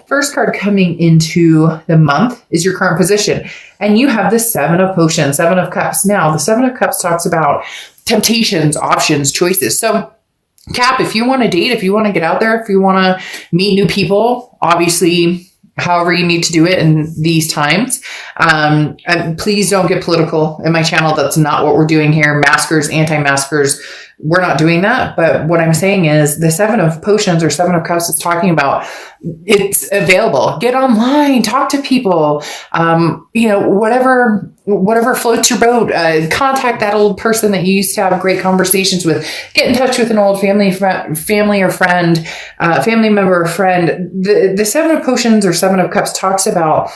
first card coming into the month is your current position. And you have the 7 of Potions, 7 of Cups. Now, the 7 of Cups talks about temptations, options, choices. So Cap, if you want to date, if you want to get out there, if you want to meet new people, obviously, however you need to do it in these times. And please don't get political in my channel. That's not what we're doing here. Maskers, anti-maskers, we're not doing that. But what I'm saying is the 7 of Potions or 7 of Cups is talking about it's available. Get online, talk to people, whatever floats your boat. Contact that old person that you used to have great conversations with. Get in touch with an old family or friend, family member or friend. The 7 of Potions or 7 of Cups talks about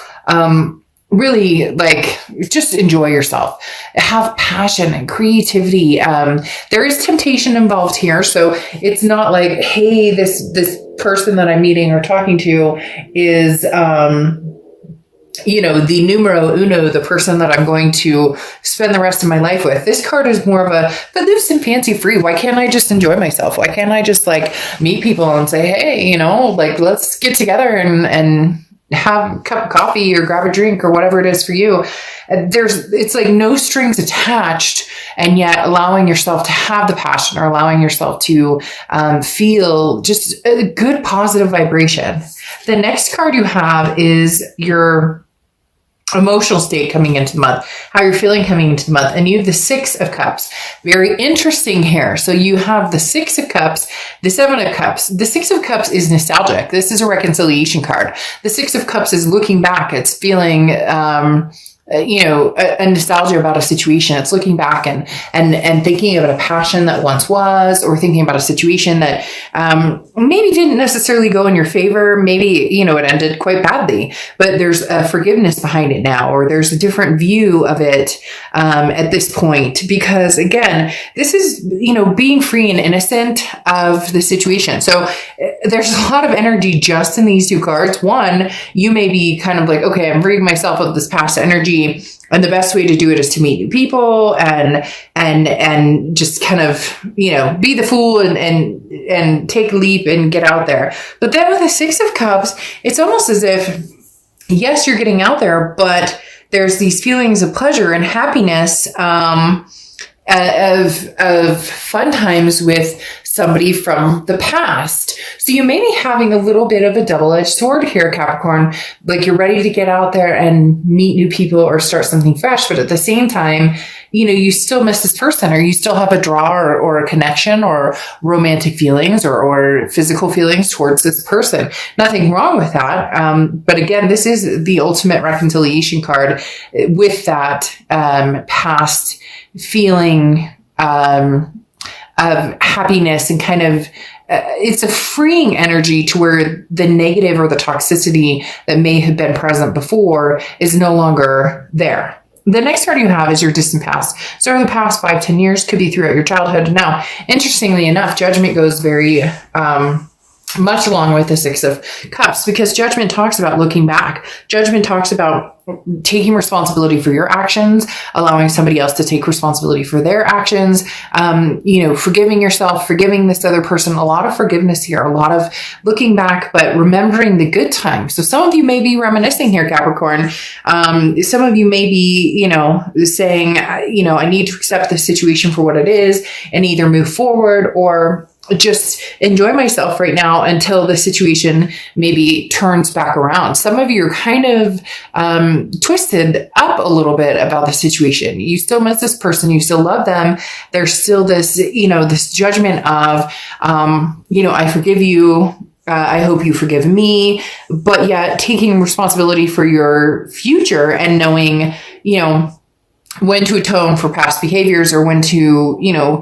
really like just enjoy yourself, have passion and creativity. There is temptation involved here. So it's not like, hey, this person that I'm meeting or talking to is, the numero uno, the person that I'm going to spend the rest of my life with. This card is more of but loose and fancy free. Why can't I just enjoy myself? Why can't I just like meet people and say, hey, let's get together and have a cup of coffee or grab a drink or whatever it is for you. It's like no strings attached, and yet allowing yourself to have the passion or allowing yourself to feel just a good positive vibration. The next card you have is your emotional state coming into the month, how you're feeling coming into the month. And you have the 6 of Cups. Very interesting here. So you have the 6 of Cups, the 7 of Cups. The 6 of Cups is nostalgic. This is a reconciliation card. The 6 of Cups is looking back. It's feeling, a nostalgia about a situation. It's looking back and thinking about a passion that once was, or thinking about a situation that maybe didn't necessarily go in your favor. Maybe, it ended quite badly, but there's a forgiveness behind it now, or there's a different view of it at this point. Because again, this is, being free and innocent of the situation. So there's a lot of energy just in these 2 cards. One, you may be kind of like, okay, I'm freeing myself of this past energy. And the best way to do it is to meet new people and just kind of, be the fool and take a leap and get out there. But then with the 6 of Cups, it's almost as if, yes, you're getting out there, but there's these feelings of pleasure and happiness, of fun times with somebody from the past. So you may be having a little bit of a double-edged sword here, Capricorn. Like you're ready to get out there and meet new people or start something fresh. But at the same time, you still miss this person, or you still have a draw or a connection or romantic feelings or physical feelings towards this person. Nothing wrong with that. But again, this is the ultimate reconciliation card with that past feeling of happiness, and kind of it's a freeing energy to where the negative or the toxicity that may have been present before is no longer there. The next card you have is your distant past. So in the past 5-10 years, could be throughout your childhood. Now, interestingly enough, Judgment goes very much along with the 6 of Cups, because Judgment talks about looking back. Judgment talks about taking responsibility for your actions, allowing somebody else to take responsibility for their actions, forgiving yourself, forgiving this other person. A lot of forgiveness here, a lot of looking back, but remembering the good times. So some of you may be reminiscing here, Capricorn. Some of you may be, saying, I need to accept the situation for what it is and either move forward or just enjoy myself right now until the situation maybe turns back around. Some of you are kind of twisted up a little bit about the situation. You still miss this person. You still love them. There's still this, this judgment of, I forgive you. I hope you forgive me. But yet taking responsibility for your future and knowing, when to atone for past behaviors, or when to,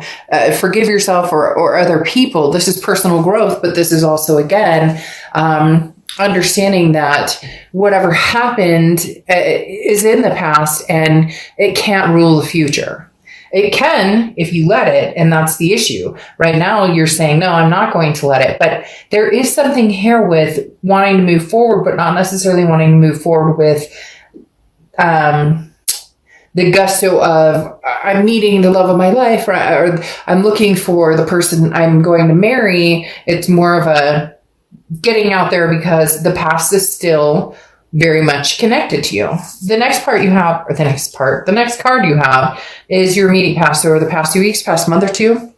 forgive yourself or other people. This is personal growth, but this is also, again, understanding that whatever happened is in the past and it can't rule the future. It can if you let it, and that's the issue. Right now, you're saying, no, I'm not going to let it. But there is something here with wanting to move forward, but not necessarily wanting to move forward with the gusto of I'm meeting the love of my life, or I'm looking for the person I'm going to marry. It's more of a getting out there because the past is still very much connected to you. The next card you have is your immediate past, or the past 2 weeks, past month or two.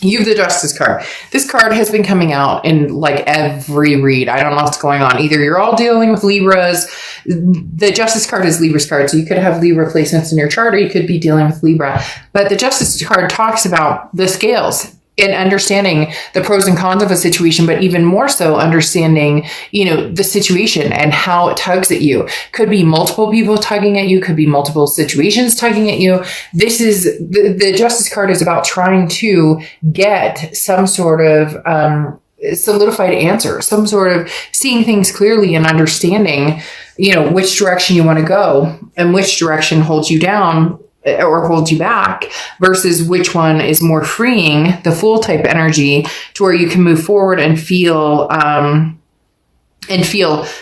You have the Justice card. This card has been coming out in like every read. I don't know what's going on. Either you're all dealing with Libras. The Justice card is Libra's card. So you could have Libra placements in your chart, or you could be dealing with Libra. But the Justice card talks about the scales and understanding the pros and cons of a situation, but even more so understanding, the situation and how it tugs at you. Could be multiple people tugging at you, could be multiple situations tugging at you. This is the Justice card is about trying to get some sort of solidified answer, some sort of seeing things clearly and understanding, which direction you want to go and which direction holds you down or holds you back, versus which one is more freeing, the Fool type energy, to where you can move forward and feel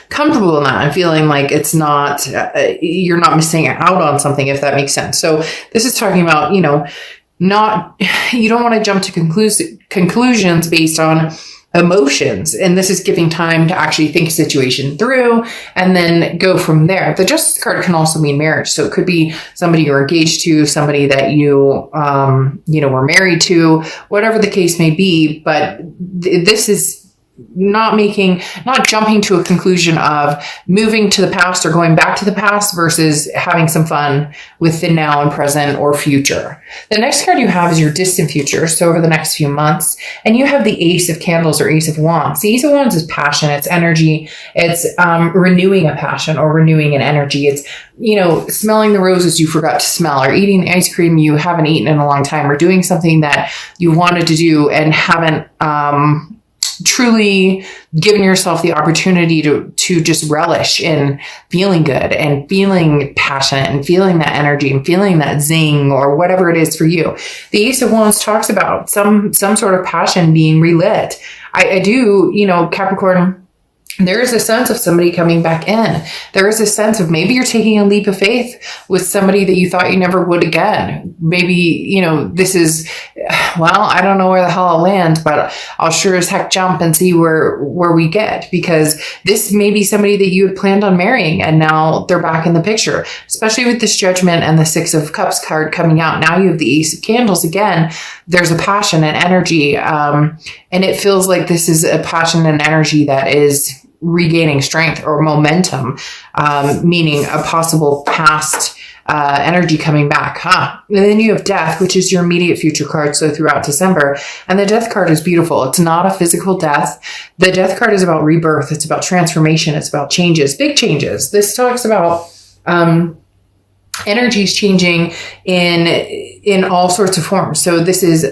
comfortable in that, and feeling like it's not, you're not missing out on something, if that makes sense. So this is talking about, you don't want to jump to conclusions based on emotions. And this is giving time to actually think a situation through and then go from there. The Justice card can also mean marriage. So it could be somebody you're engaged to, somebody that you, were married to, whatever the case may be. But this is not jumping to a conclusion of moving to the past or going back to the past, versus having some fun with the now and present or future. The next card you have is your distant future. So over the next few months, and you have the Ace of Candles or Ace of Wands. The Ace of Wands is passion. It's energy. It's renewing a passion or renewing an energy. It's, smelling the roses you forgot to smell, or eating the ice cream you haven't eaten in a long time, or doing something that you wanted to do and haven't, truly giving yourself the opportunity to just relish in feeling good and feeling passionate and feeling that energy and feeling that zing, or whatever it is for you. The Ace of Wands talks about some sort of passion being relit. I do, Capricorn, there is a sense of somebody coming back in. There is a sense of maybe you're taking a leap of faith with somebody that you thought you never would again. Maybe, this is, I don't know where the hell I'll land, but I'll sure as heck jump and see where we get, because this may be somebody that you had planned on marrying and now they're back in the picture, especially with this Judgment and the Six of Cups card coming out. Now you have the Ace of Candles again. There's a passion and energy. And it feels like this is a passion and energy that is regaining strength or momentum, meaning a possible past energy coming back. And then you have Death, which is your immediate future card. So throughout December, and the Death card is beautiful. It's not a physical death. The Death card is about rebirth. It's about transformation. It's about changes, big changes. This talks about energies changing in all sorts of forms. So this is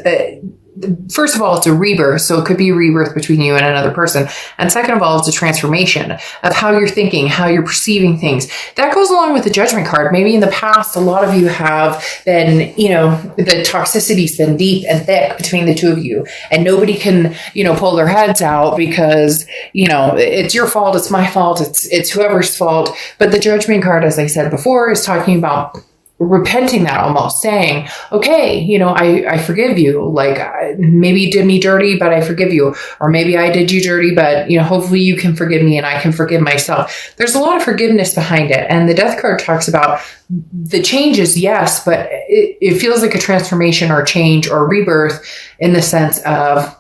first of all, it's a rebirth. So it could be a rebirth between you and another person. And second of all, it's a transformation of how you're thinking, how you're perceiving things. That goes along with the Judgment card. Maybe in the past, a lot of you have been, the toxicity's been deep and thick between the two of you. And nobody can, pull their heads out because, it's your fault. It's my fault. It's whoever's fault. But the Judgment card, as I said before, is talking about repenting, that almost saying, okay, I forgive you. Like, maybe you did me dirty, but I forgive you. Or maybe I did you dirty, but hopefully you can forgive me and I can forgive myself. There's a lot of forgiveness behind it. And the Death card talks about the changes, yes, but it feels like a transformation or change or rebirth in the sense of,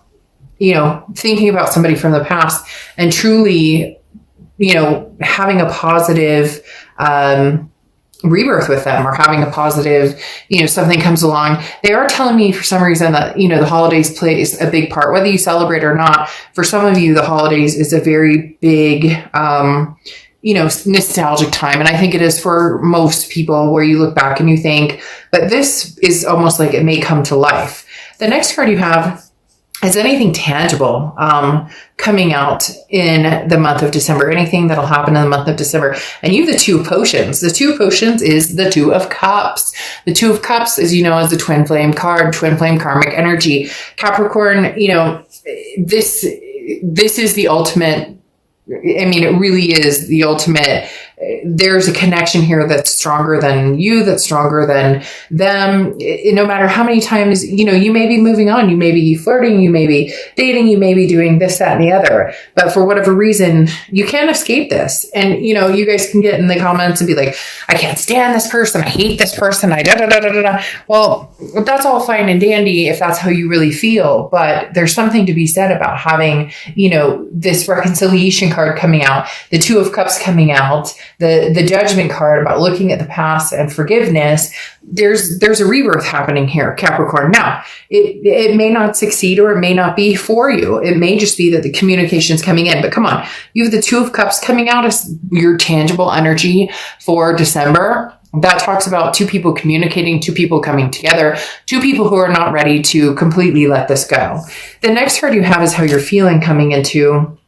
thinking about somebody from the past and truly, having a positive, rebirth with them, or having a positive, something comes along. They are telling me for some reason that, the holidays plays a big part, whether you celebrate or not. For some of you, the holidays is a very big, nostalgic time. And I think it is for most people, where you look back and you think, but this is almost like it may come to life. The next card you have is anything tangible coming out in the month of December, anything that'll happen in the month of December. And you have the Two of Potions. The Two of Potions is the Two of Cups. The Two of Cups, as you know, is the twin flame card, twin flame karmic energy. Capricorn, this is the ultimate. I mean, it really is the ultimate there's a connection here that's stronger than you, that's stronger than them. No matter how many times, you may be moving on, you may be flirting, you may be dating, you may be doing this, that, and the other. But for whatever reason, you can't escape this. And, you guys can get in the comments and be like, I can't stand this person. I hate this person. I da da da da da da. Well, that's all fine and dandy if that's how you really feel. But there's something to be said about having, this reconciliation card coming out, the Two of Cups coming out, the Judgment card about looking at the past and forgiveness. There's a rebirth happening here, Capricorn. Now, it may not succeed, or it may not be for you. It may just be that the communication's coming in. But come on, you have the Two of Cups coming out as your tangible energy for December. That talks about two people communicating, two people coming together, two people who are not ready to completely let this go. The next card you have is how you're feeling coming into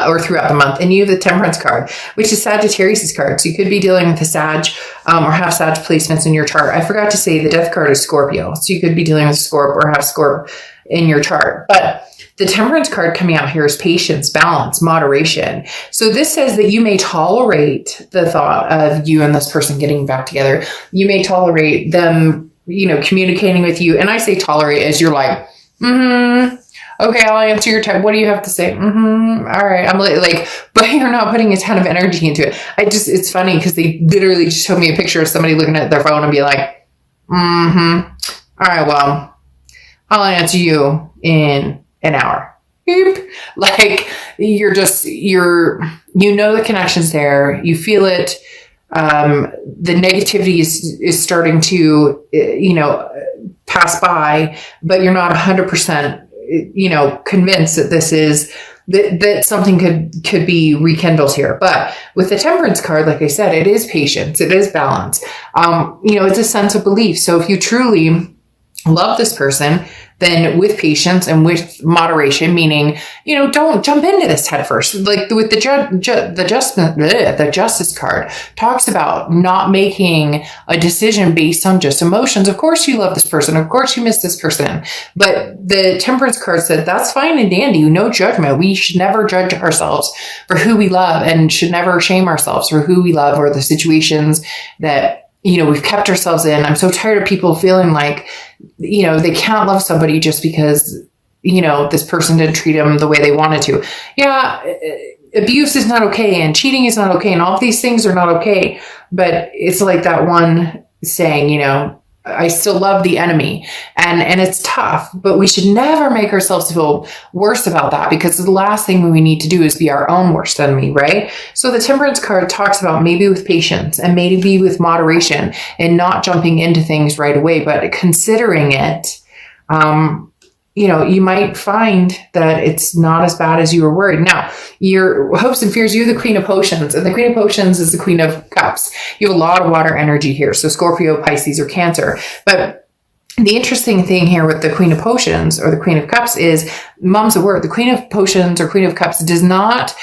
or throughout the month. And you have the Temperance card, which is Sagittarius' card. So you could be dealing with a Sag or have Sag placements in your chart. I forgot to say the Death card is Scorpio. So you could be dealing with Scorp or have Scorp in your chart. But the Temperance card coming out here is patience, balance, moderation. So this says that you may tolerate the thought of you and this person getting back together. You may tolerate them, communicating with you. And I say tolerate as you're like, okay, I'll answer your text. What do you have to say? All right. I'm like, but you're not putting a ton of energy into it. It's funny because they literally just showed me a picture of somebody looking at their phone and be like, all right, well, I'll answer you in an hour. Beep. Like the connection's there. You feel it. The negativity is starting to, pass by, but you're not 100%, convinced that this is, that something could be rekindled here. But with the Temperance card, like I said, it is patience. It is balance. It's a sense of belief. So if you truly love this person, then with patience and with moderation, meaning, don't jump into this head first. Like with the Justice card talks about not making a decision based on just emotions. Of course you love this person. Of course you miss this person. But the Temperance card said that's fine and dandy. No judgment. We should never judge ourselves for who we love and should never shame ourselves for who we love or the situations that we've kept ourselves in. I'm so tired of people feeling like, they can't love somebody just because, this person didn't treat them the way they wanted to. Yeah, abuse is not okay and cheating is not okay and all of these things are not okay. But it's like that one saying, I still love the enemy, and it's tough, but we should never make ourselves feel worse about that, because the last thing we need to do is be our own worst enemy, right? So the Temperance card talks about maybe with patience and maybe with moderation and not jumping into things right away, but considering it. You might find that it's not as bad as you were worried. Now, your hopes and fears, you're the Queen of Potions, and the Queen of Potions is the Queen of Cups. You have a lot of water energy here. So Scorpio, Pisces, or Cancer. But the interesting thing here with the Queen of Potions or the Queen of Cups is, mom's a word, the Queen of Potions or Queen of Cups does not,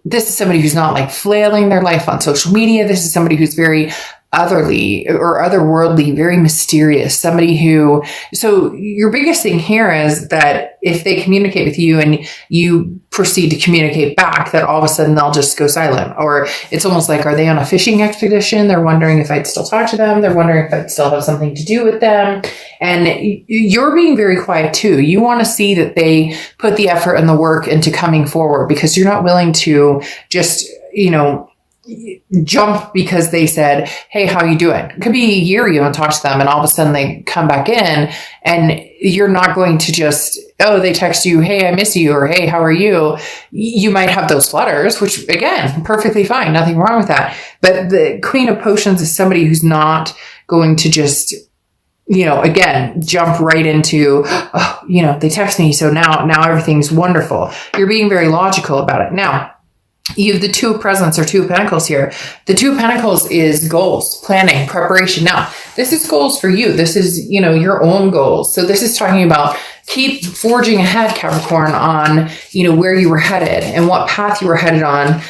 this is somebody who's not like flailing their life on social media. This is somebody who's very otherly or otherworldly, very mysterious, somebody who, so your biggest thing here is that if they communicate with you and you proceed to communicate back, that all of a sudden they'll just go silent. Or it's almost like, are they on a fishing expedition? They're wondering if I'd still talk to them. They're wondering if I'd still have something to do with them. And you're being very quiet too. You want to see that they put the effort and the work into coming forward, because you're not willing to just, jump because they said, hey, how you doing? It could be a year you haven't talked to them and all of a sudden they come back in, and you're not going to just, they text you, hey, I miss you, or hey, how are you? You might have those flutters, which again, perfectly fine. Nothing wrong with that. But the Queen of Potions is somebody who's not going to just, again, jump right into, they text me, so now everything's wonderful. You're being very logical about it. Now, you have the Two of Presents or Two of Pentacles here. The Two of Pentacles is goals, planning, preparation. Now, this is goals for you. This is, your own goals. So this is talking about keep forging ahead, Capricorn, on, where you were headed and what path you were headed on.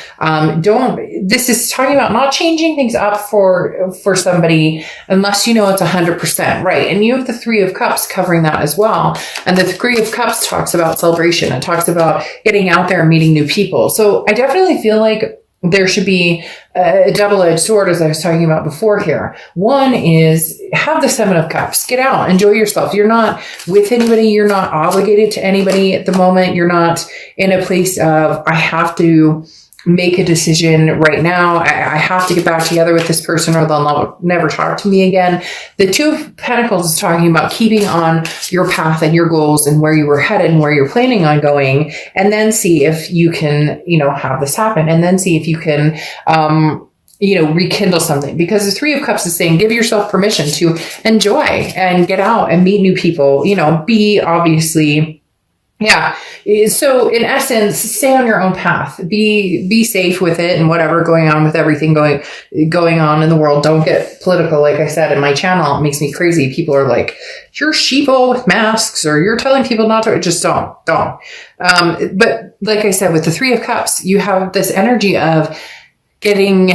This is talking about not changing things up for somebody unless it's 100% right. And you have the Three of Cups covering that as well. And the Three of Cups talks about celebration. It talks about getting out there and meeting new people. So I definitely feel like there should be a double-edged sword, as I was talking about before here. One is have the Seven of Cups. Get out. Enjoy yourself. You're not with anybody. You're not obligated to anybody at the moment. You're not in a place of, I have to make a decision right now. I have to get back together with this person or they'll never talk to me again. The Two of Pentacles is talking about keeping on your path and your goals and where you were headed and where you're planning on going, and then see if you can, have this happen, and then see if you can, rekindle something. Because the Three of Cups is saying, give yourself permission to enjoy and get out and meet new people, be obviously. Yeah. So in essence, stay on your own path, be safe with it and whatever going on with everything going on in the world. Don't get political. Like I said in my channel, it makes me crazy. People are like, you're sheeple with masks, or you're telling people not to. Just don't. But like I said, with the Three of Cups, you have this energy of getting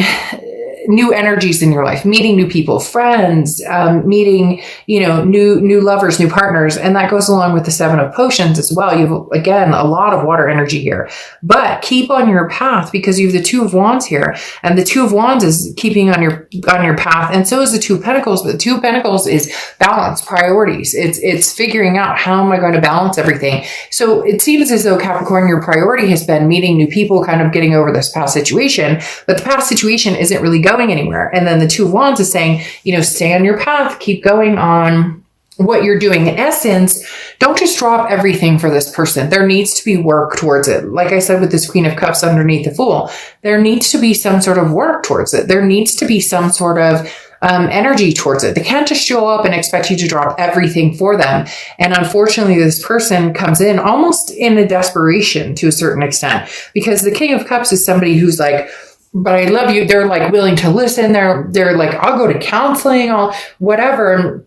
new energies in your life, meeting new people, friends, meeting, new lovers, new partners. And that goes along with the Seven of Potions as well. You have, again, a lot of water energy here, but keep on your path, because you have the Two of Wands here, and the Two of Wands is keeping on your path. And so is the Two of Pentacles, but the Two of Pentacles is balance, priorities. It's figuring out, how am I going to balance everything? So it seems as though, Capricorn, your priority has been meeting new people, kind of getting over this past situation, but the past situation isn't really going anywhere. And then the Two of Wands is saying, stay on your path, keep going on what you're doing. In essence, don't just drop everything for this person. There needs to be work towards it. Like I said, with this Queen of Cups underneath the Fool, there needs to be some sort of work towards it. There needs to be some sort of energy towards it. They can't just show up and expect you to drop everything for them. And unfortunately, this person comes in almost in a desperation to a certain extent, because the King of Cups is somebody who's like, but I love you. They're like willing to listen. They're like, I'll go to counseling, I'll whatever.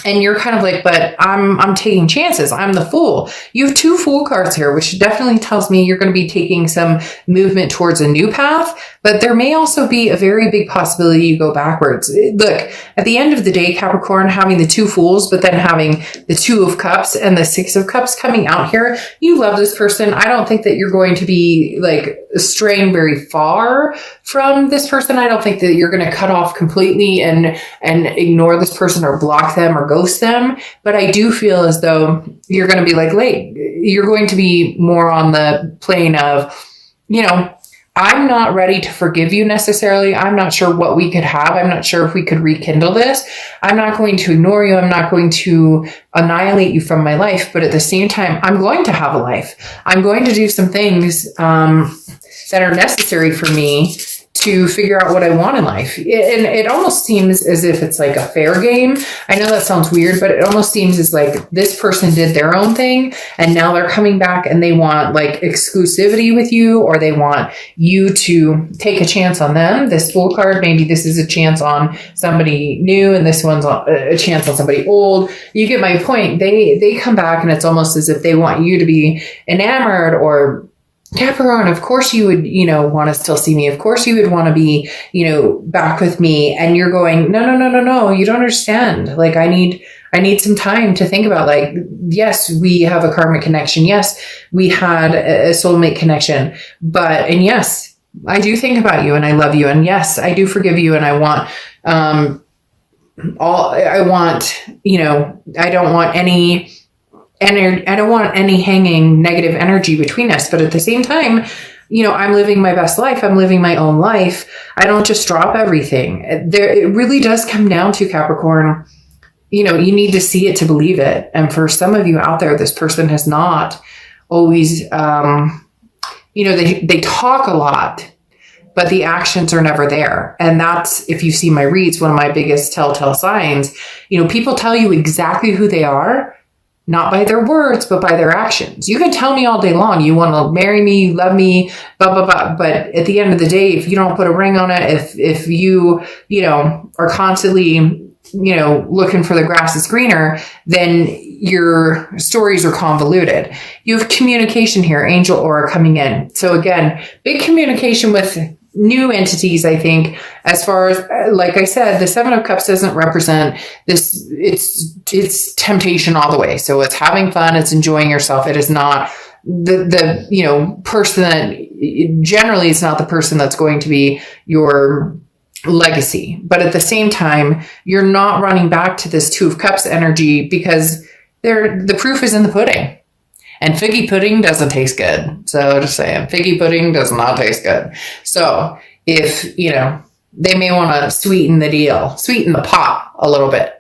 And you're kind of like, but I'm taking chances. I'm the Fool. You have two Fool cards here, which definitely tells me you're going to be taking some movement towards a new path, but there may also be a very big possibility you go backwards. Look, at the end of the day, Capricorn, having the two Fools, but then having the Two of Cups and the Six of Cups coming out here, you love this person. I don't think that you're going to be like straying very far from this person. I don't think that you're going to cut off completely and ignore this person or block them or ghost them. But I do feel as though you're going to be like you're going to be more on the plane of, I'm not ready to forgive you necessarily. I'm not sure what we could have. I'm not sure if we could rekindle this. I'm not going to ignore you. I'm not going to annihilate you from my life. But at the same time, I'm going to have a life. I'm going to do some things that are necessary for me to figure out what I want in life. And it almost seems as if it's like a fair game. I know that sounds weird, but it almost seems as like this person did their own thing and now they're coming back and they want like exclusivity with you, or they want you to take a chance on them. This Fool card, maybe this is a chance on somebody new and this one's a chance on somebody old. You get my point. They come back and it's almost as if they want you to be enamored, or Capricorn, of course you would, want to still see me. Of course you would want to be, back with me. And you're going, no, you don't understand. Like, I need some time to think about, like, yes, we have a karmic connection. Yes, we had a soulmate connection, and yes, I do think about you and I love you. And yes, I do forgive you. And I want, I don't want any, and I don't want any hanging negative energy between us. But at the same time, I'm living my best life. I'm living my own life. I don't just drop everything. It really does come down to, Capricorn, you need to see it to believe it. And for some of you out there, this person has not always, they talk a lot, but the actions are never there. And that's, if you see my reads, one of my biggest telltale signs. People tell you exactly who they are, not by their words, but by their actions. You can tell me all day long, you want to marry me, you love me, blah, blah, blah. But at the end of the day, if you don't put a ring on it, if you, are constantly, looking for the grass is greener, then your stories are convoluted. You have communication here, angel aura coming in. So again, big communication with new entities, I think, as far as, like I said, the Seven of Cups doesn't represent this. It's temptation all the way. So it's having fun. It's enjoying yourself. It is not the person that generally is not the person that's going to be your legacy. But at the same time, you're not running back to this Two of Cups energy because the proof is in the pudding. And figgy pudding doesn't taste good. So just saying, figgy pudding does not taste good. So if, they may want to sweeten the pot a little bit.